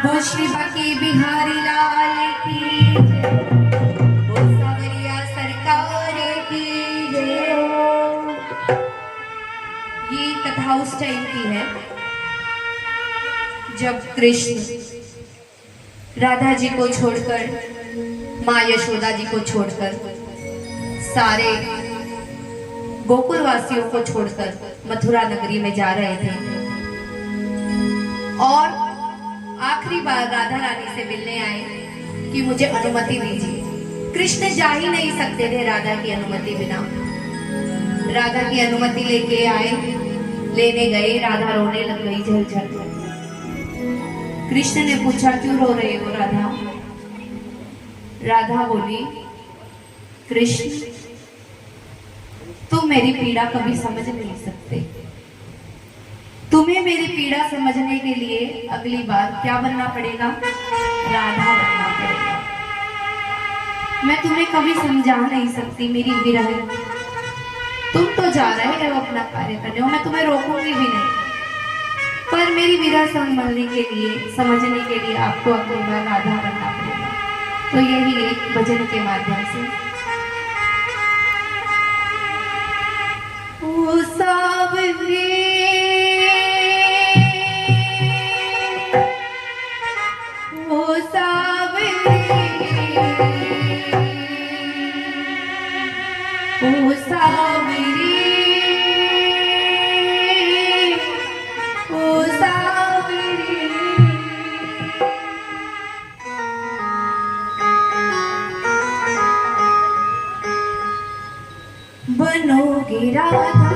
वो श्री बाकी बिहारी लाल की जय, वो सावरिया सरकार की जय। ये कथा उस टाइम की है जब कृष्ण राधा जी को छोड़कर, माँ यशोदा जी को छोड़कर, सारे गोकुल वासियों को छोड़कर मथुरा नगरी में जा रहे थे और आखिरी बार राधा रानी से मिलने आए कि मुझे अनुमति दीजिए। कृष्ण जा ही नहीं सकते थे राधा की अनुमति बिना। राधा की अनुमति लेके आए, लेने गए, राधा रोने लग गई झलझल। कृष्ण ने पूछा क्यों रो रहे हो राधा? राधा बोली कृष्ण तुम मेरी पीड़ा कभी समझ नहीं सकते। तुम्हें मेरी पीड़ा समझने के लिए अगली बार क्या बनना पड़ेगा? राधा बनना पड़ेगा। मैं तुम्हें कभी समझा नहीं सकती मेरी विरह। तुम तो जा रहे हो अपना कार्य करने, और मैं तुम्हें रोकूंगी भी नहीं, पर मेरी विरह समझने के लिए आपको अगली बार राधा बनना पड़ेगा। तो यही एक भजन के माध्यम से ओ सावरी बनोगी राधा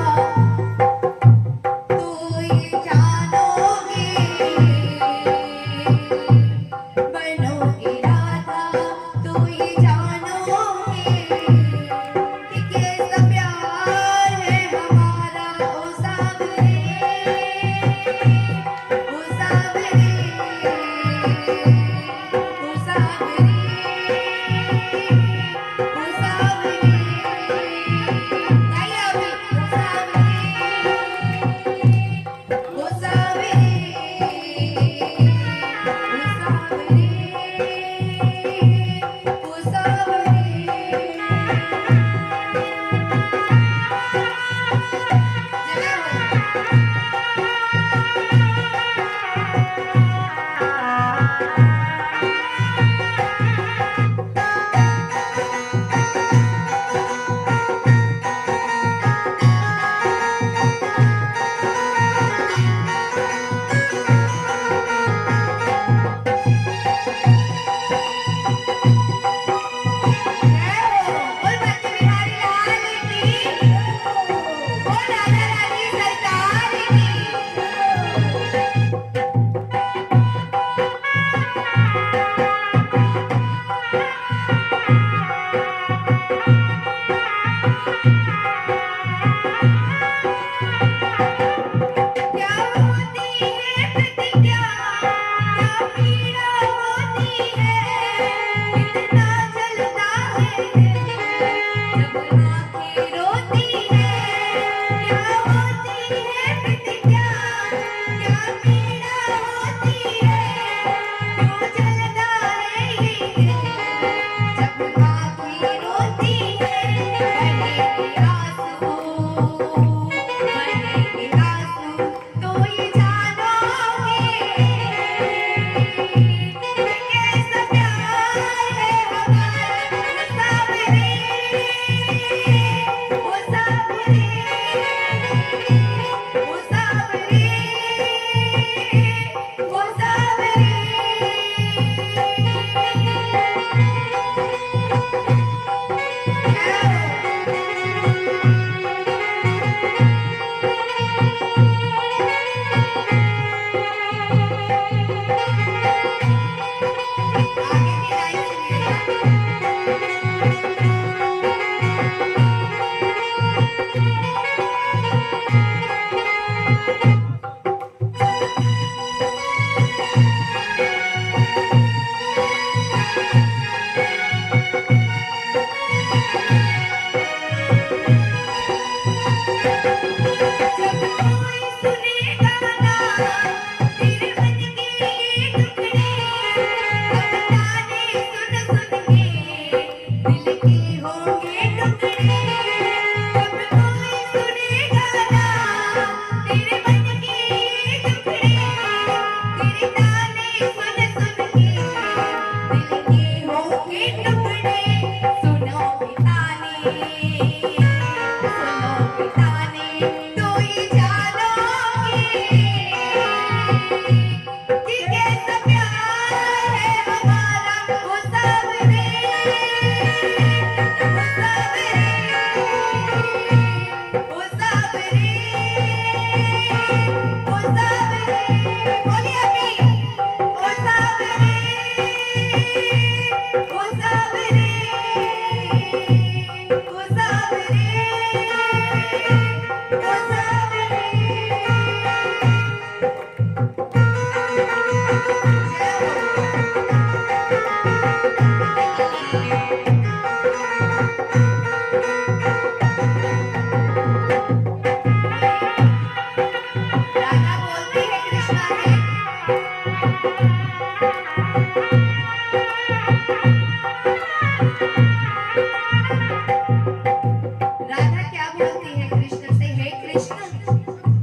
राधा क्या बोलती है कृष्ण से, हे कृष्ण,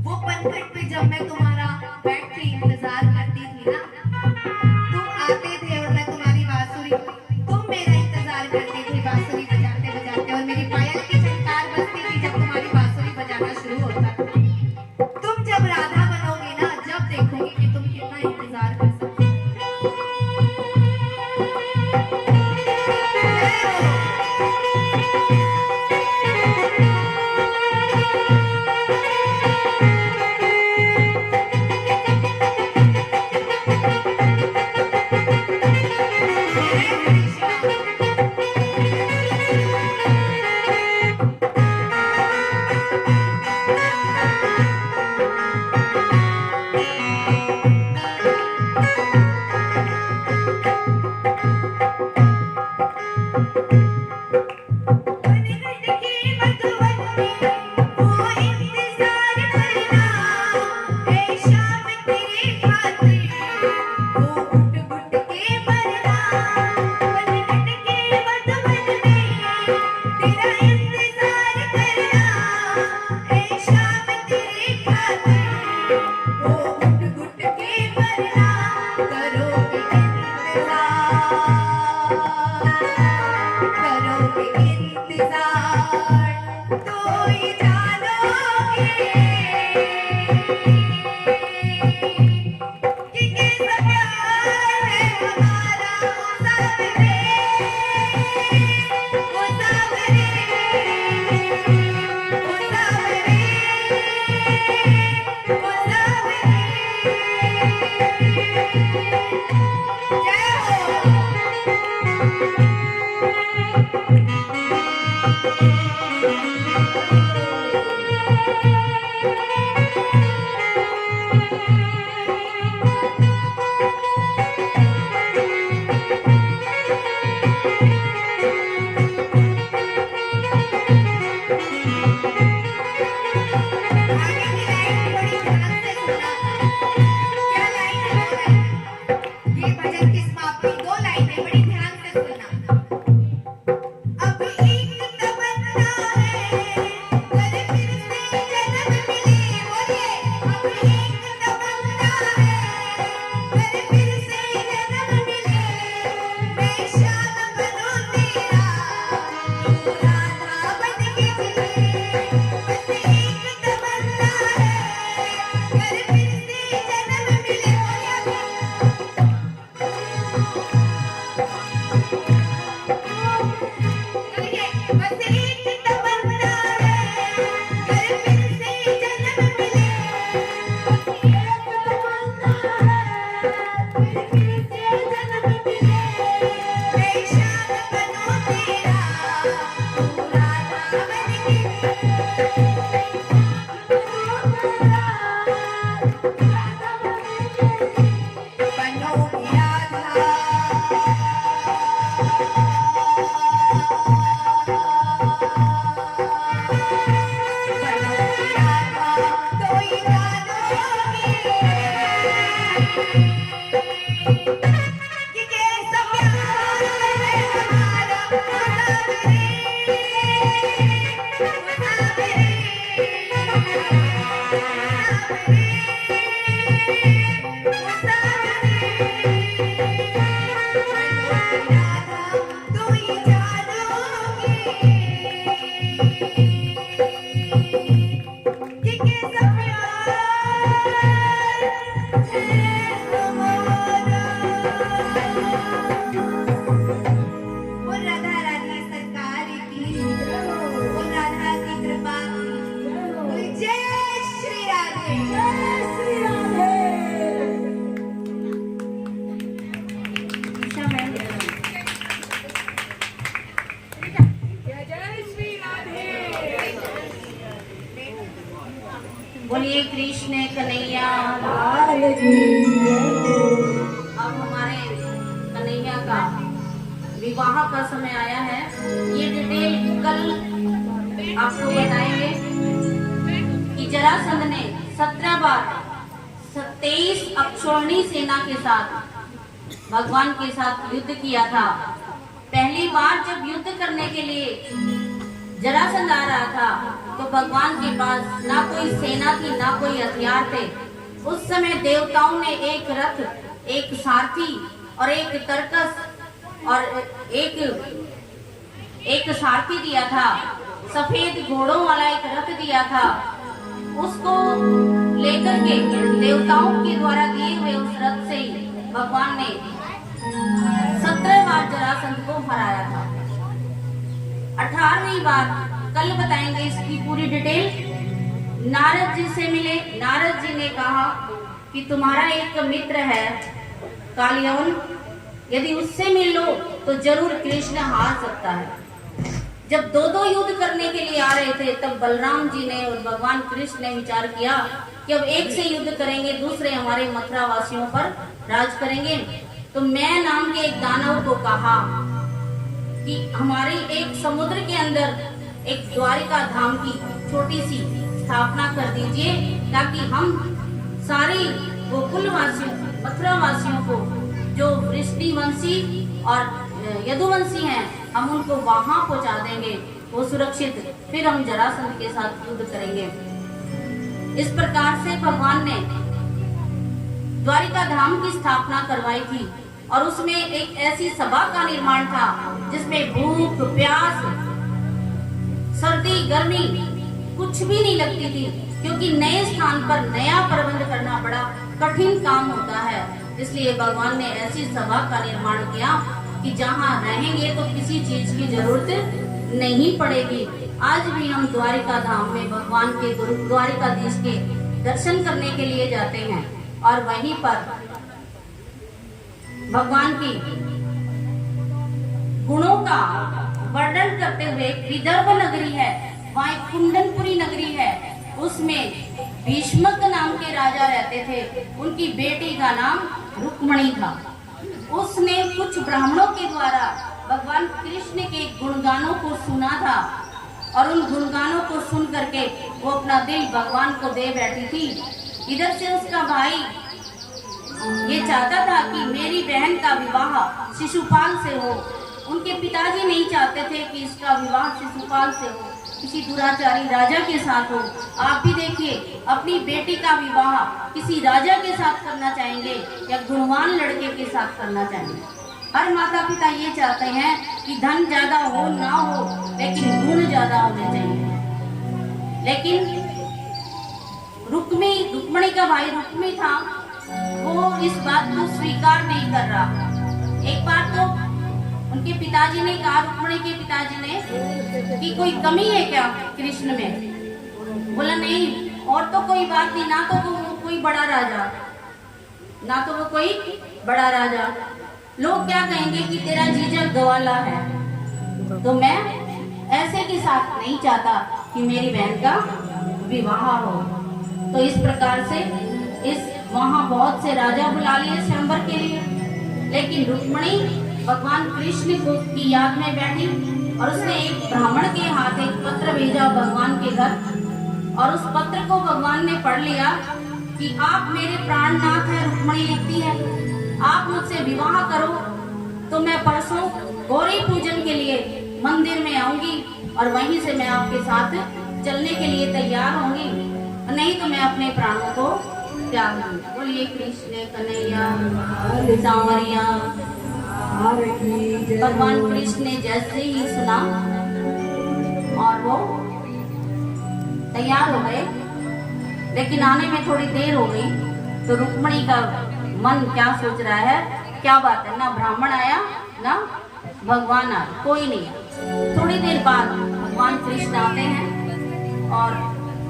वो पनघट पे जब मैं तुम्हारा बैठ के इंतजार करती थी ना, तुम आते थे और मैं तुम्हारी बांसुरी, तुम मेरा इंतजार करते थे बांसुरी बजाते बजाते, और मेरी पायल की झनकार बजती थी जब तुम्हारी बांसुरी बजाना शुरू होता था। तुम जब राधा बनोगे ना, जब देखोगे कि तुम कितना इंतजार कर सकते हो। बोलिए कृष्ण कन्हैया लाल की। अब हमारे कन्हैया का विवाह का समय आया है। ये डिटेल कल आपको बताएंगे कि जरासंध ने 17 बार 23 अक्षौहिणी सेना के साथ भगवान के साथ युद्ध किया था। पहली बार जब युद्ध करने के लिए जरासंध आ रहा था तो भगवान के पास ना कोई सेना थी ना कोई हथियार थे। उस समय देवताओं ने एक रथ, एक सारथी और एक तरकस और एक सारथी दिया था। सफेद घोड़ों वाला एक रथ दिया था। उसको लेकर के देवताओं के द्वारा दिए हुए उस रथ से ही भगवान ने 17 बार जरासंध को हराया था। 18वीं बार कल बताएंगे इसकी पूरी डिटेल। नारद जी से मिले। नारद जी ने कहा कि तुम्हारा एक मित्र है कालियवन, यदि उससे मिल लो तो जरूर कृष्ण हार सकता है। जब दो युद्ध करने के लिए आ रहे थे तब बलराम जी ने और भगवान कृष्ण ने विचार किया कि अब एक से युद्ध करेंगे, दूसरे हमारे मथुरा वासियों पर राज करेंगे। तो मैं नाम के एक दानव को कहा कि हमारे एक समुद्र के अंदर एक द्वारिका धाम की छोटी सी स्थापना कर दीजिए, ताकि हम सारे गोकुल वासियों, मथुरा वासियों को जो वृष्णिवंशी और यदुवंशी हैं, हम उनको वहां पहुंचा देंगे, वो सुरक्षित। फिर हम जरासंध के साथ युद्ध करेंगे। इस प्रकार से भगवान ने द्वारिका धाम की स्थापना करवाई थी और उसमें एक ऐसी सभा का निर्माण था जिसमें भूख, प्यास, सर्दी, गर्मी कुछ भी नहीं लगती थी, क्योंकि नए स्थान पर नया प्रबंध करना बड़ा कठिन काम होता है। इसलिए भगवान ने ऐसी सभा का निर्माण किया कि जहाँ रहेंगे तो किसी चीज की जरूरत नहीं पड़ेगी। आज भी हम द्वारिका धाम में भगवान के गुरु द्वारिकाधीश के दर्शन करने के लिए जाते हैं और वहीं पर भगवान की गुणों का वर्णन करते हुए विदर्भ नगरी है, वहाँ एक कुंदनपुरी नगरी है, उसमें भीष्मक नाम के राजा रहते थे। उनकी बेटी का नाम रुक्मणी था। उसने कुछ ब्राह्मणों के द्वारा भगवान कृष्ण के गुणगानों को सुना था और उन गुणगानों को सुन करके वो अपना दिल भगवान को दे बैठी थी। इधर से उसका भाई ये चाहता था कि मेरी बहन का विवाह शिशुपाल से हो। उनके पिताजी नहीं चाहते थे कि इसका विवाह शिशुपाल से हो, किसी दुराचारी राजा के साथ हो। आप भी देखिए, अपनी बेटी का विवाह किसी राजा के साथ करना चाहेंगे या गुणवान लड़के के साथ करना चाहेंगे। हर माता पिता ये चाहते हैं कि धन ज्यादा हो ना हो, लेकिन गुण ज्यादा होने चाहिए। लेकिन रुक्मणी का भाई रुक्मी था, वो इस बात को स्वीकार नहीं कर रहा। एक बार तो उनके पिताजी ने कहा, रुक्मणी के पिताजी ने, कि कोई कमी है क्या कृष्ण में? बोला नहीं, और तो कोई बात नहीं, ना तो वो कोई बड़ा राजा, ना तो वो कोई बड़ा राजा। लोग क्या कहेंगे कि तेरा जीजा गवाला है, तो मैं ऐसे के साथ नहीं चाहता कि मेरी बहन का विवाह हो। तो इस प्रकार से वहां बहुत से राजा बुला लिए स्वयंवर के लिए, लेकिन रुक्मणी भगवान कृष्ण को की याद में बैठी और उसने एक ब्राह्मण के हाथ एक पत्र भेजा भगवान के घर, और उस पत्र को भगवान ने पढ़ लिया कि आप मेरे प्राणनाथ है। रुक्मणी लिखती है, आप मुझसे विवाह करो तो मैं परसों गौरी पूजन के लिए मंदिर में आऊंगी और वहीं से मैं आपके साथ चलने के लिए तैयार होंगी, नहीं तो मैं अपने प्राणों को त्याग दूंगी। बोलिए कृष्ण कन्हैया सांवरिया। भगवान कृष्ण ने जैसे ही सुना और वो तैयार हो गए, लेकिन आने में थोड़ी देर हो गई। तो रुक्मणी का मन क्या सोच रहा है, क्या बात है, ना ब्राह्मण आया ना भगवान आया, कोई नहीं। थोड़ी देर बाद भगवान कृष्ण आते हैं और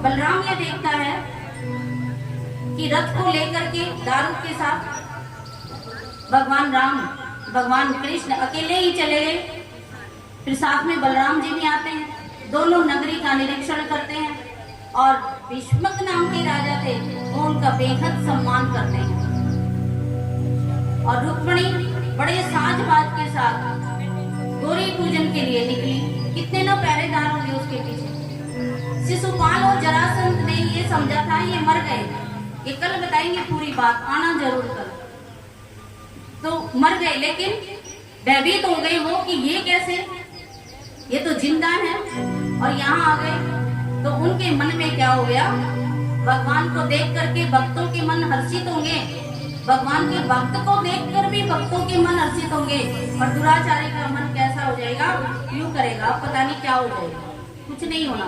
बलराम ये देखता है कि रथ को लेकर के दारू के साथ भगवान कृष्ण अकेले ही चले गए। फिर साथ में बलराम जी भी आते हैं, दोनों नगरी का निरीक्षण करते हैं और भीष्मक नाम के राजा थे, वो उनका बेहद सम्मान करते हैं। और रुक्मणी बड़े साज-बाज के साथ गौरी पूजन के लिए निकली। कितने ना पहरेदार होंगे उसके पीछे। शिशुपाल और जरासंध ने ये समझा था ये मर गए, ये कल बताएंगे पूरी बात, आना जरूर कल। तो मर गए लेकिन भयभीत हो गए वो कि ये कैसे, ये तो जिंदा है और यहाँ आ गए। तो उनके मन में क्या हो गया, भगवान को देख करके भक्तों के मन हर्षित होंगे, भगवान के भक्त को देखकर भी भक्तों के मन हर्षित होंगे, और दुराचारी का मन कैसा हो जाएगा, क्यों करेगा, पता नहीं क्या हो जाएगा, कुछ नहीं होना।